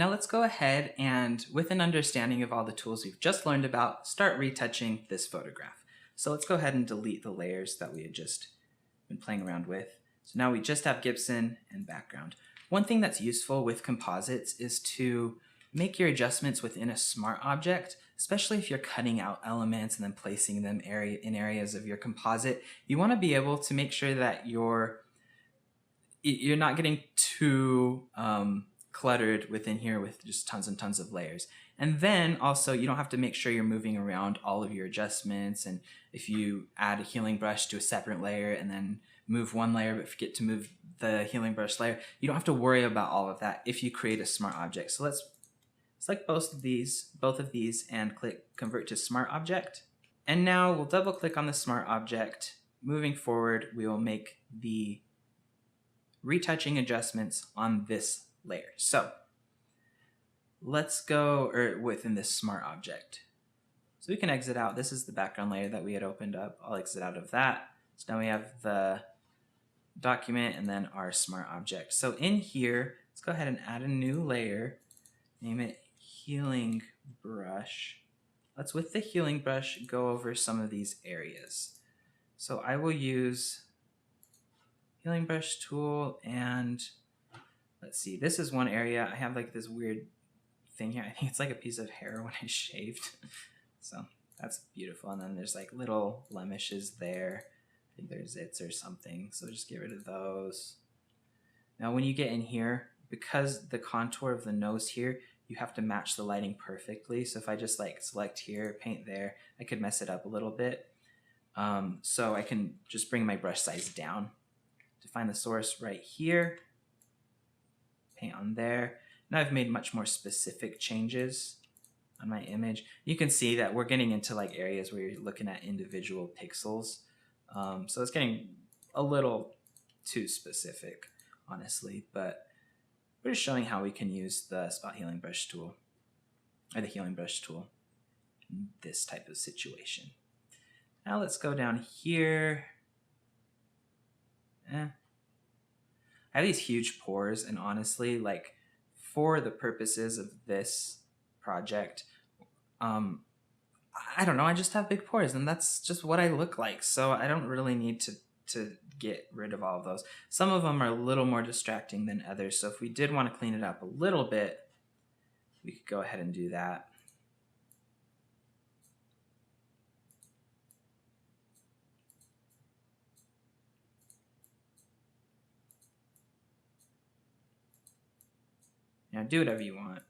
Now let's go ahead and, with an understanding of all the tools we've just learned about, start retouching this photograph. So let's go ahead and delete the layers that we had just been playing around with. So now we just have Gibson and background. One thing that's useful with composites is to make your adjustments within a smart object, especially if you're cutting out elements and then placing them in areas of your composite. You want to be able to make sure that you're not getting too cluttered within here with just tons and tons of layers. And then also you don't have to make sure you're moving around all of your adjustments, and if you add a healing brush to a separate layer and then move one layer but forget to move the healing brush layer, you don't have to worry about all of that if you create a smart object. So let's select both of these and click Convert to Smart Object. And now we'll double click on the smart object. Moving forward, we will make the retouching adjustments on this layer. So let's go within this smart object. So we can exit out. This is the background layer that we had opened up. I'll exit out of that. So now we have the document and then our smart object. So in here, let's go ahead and add a new layer. Name it Healing Brush. Let's, with the healing brush, go over some of these areas. So I will use healing brush tool, and let's see, this is one area. I have like this weird thing here. I think it's like a piece of hair when I shaved. So that's beautiful. And then there's like little blemishes there. I think there's zits or something. So just get rid of those. Now when you get in here, because the contour of the nose here, you have to match the lighting perfectly. So if I just like select here, paint there, I could mess it up a little bit. So I can just bring my brush size down to find the source right here, paint on there. Now I've made much more specific changes on my image. You can see that we're getting into like areas where you're looking at individual pixels. So it's getting a little too specific, honestly, but we're just showing how we can use the spot healing brush tool, or the healing brush tool, in this type of situation. Now let's go down here. I have these huge pores, and honestly, like for the purposes of this project, I don't know, I just have big pores and that's just what I look like. So I don't really need to get rid of all of those. Some of them are a little more distracting than others. So if we did want to clean it up a little bit, we could go ahead and do that. Now do whatever you want.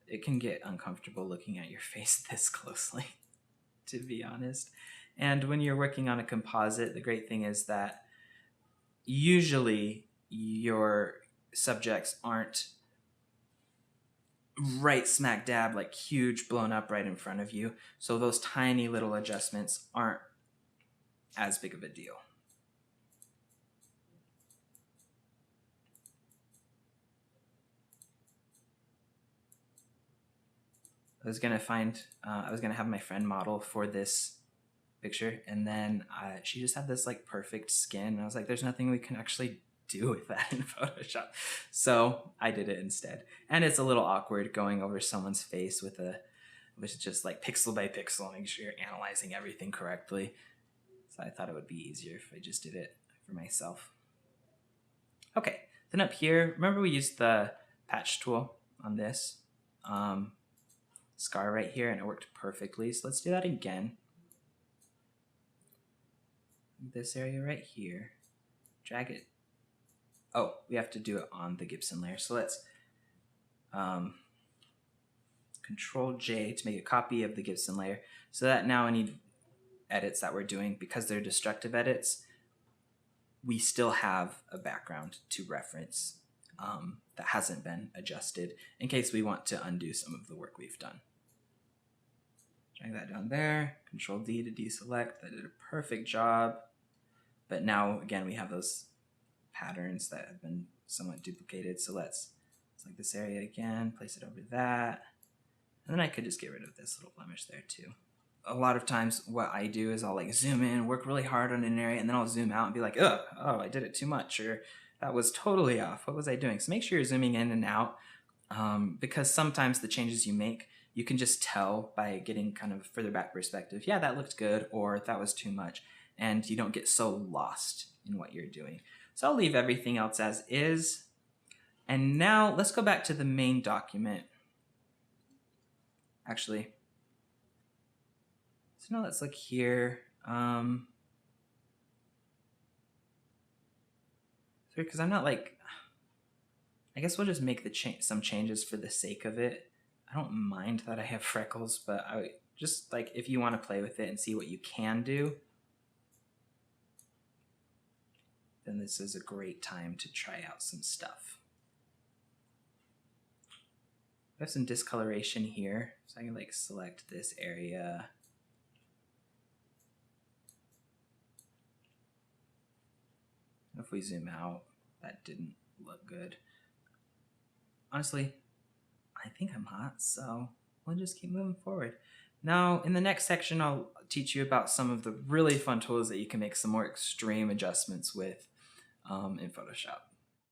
It can get uncomfortable looking at your face this closely, to be honest. And when you're working on a composite, the great thing is that usually your subjects aren't right smack dab, like huge blown up right in front of you. So those tiny little adjustments aren't as big of a deal. I was gonna have my friend model for this picture, and then she just had this like perfect skin, and I was like, there's nothing we can actually do with that in Photoshop. So I did it instead. And it's a little awkward going over someone's face with just like pixel by pixel, make sure you're analyzing everything correctly. So I thought it would be easier if I just did it for myself. Okay, then up here, remember we used the patch tool on this scar right here, and it worked perfectly. So let's do that again. This area right here, drag it. Oh, we have to do it on the Gibson layer. So let's Control J to make a copy of the Gibson layer, so that now any edits that we're doing, because they're destructive edits, we still have a background to reference that hasn't been adjusted in case we want to undo some of the work we've done. Drag that down there, Control D to deselect. That did a perfect job. But now, again, we have those patterns that have been somewhat duplicated. So let's select this area again, place it over that. And then I could just get rid of this little blemish there too. A lot of times what I do is I'll like zoom in, work really hard on an area, and then I'll zoom out and be like, oh, I did it too much, or that was totally off. What was I doing? So make sure you're zooming in and out, because sometimes the changes you make, you can just tell by getting kind of further back perspective. Yeah, that looked good, or that was too much. And you don't get so lost in what you're doing. So I'll leave everything else as is. And now let's go back to the main document. Actually, so now let's look here. Because I'm not like, I guess we'll just make some changes for the sake of it. I don't mind that I have freckles, but I just like, if you want to play with it and see what you can do, then this is a great time to try out some stuff. I have some discoloration here, so I can like select this area. If we zoom out, that didn't look good. Honestly, I think I'm hot, so we'll just keep moving forward. Now, in the next section, I'll teach you about some of the really fun tools that you can make some more extreme adjustments with in Photoshop.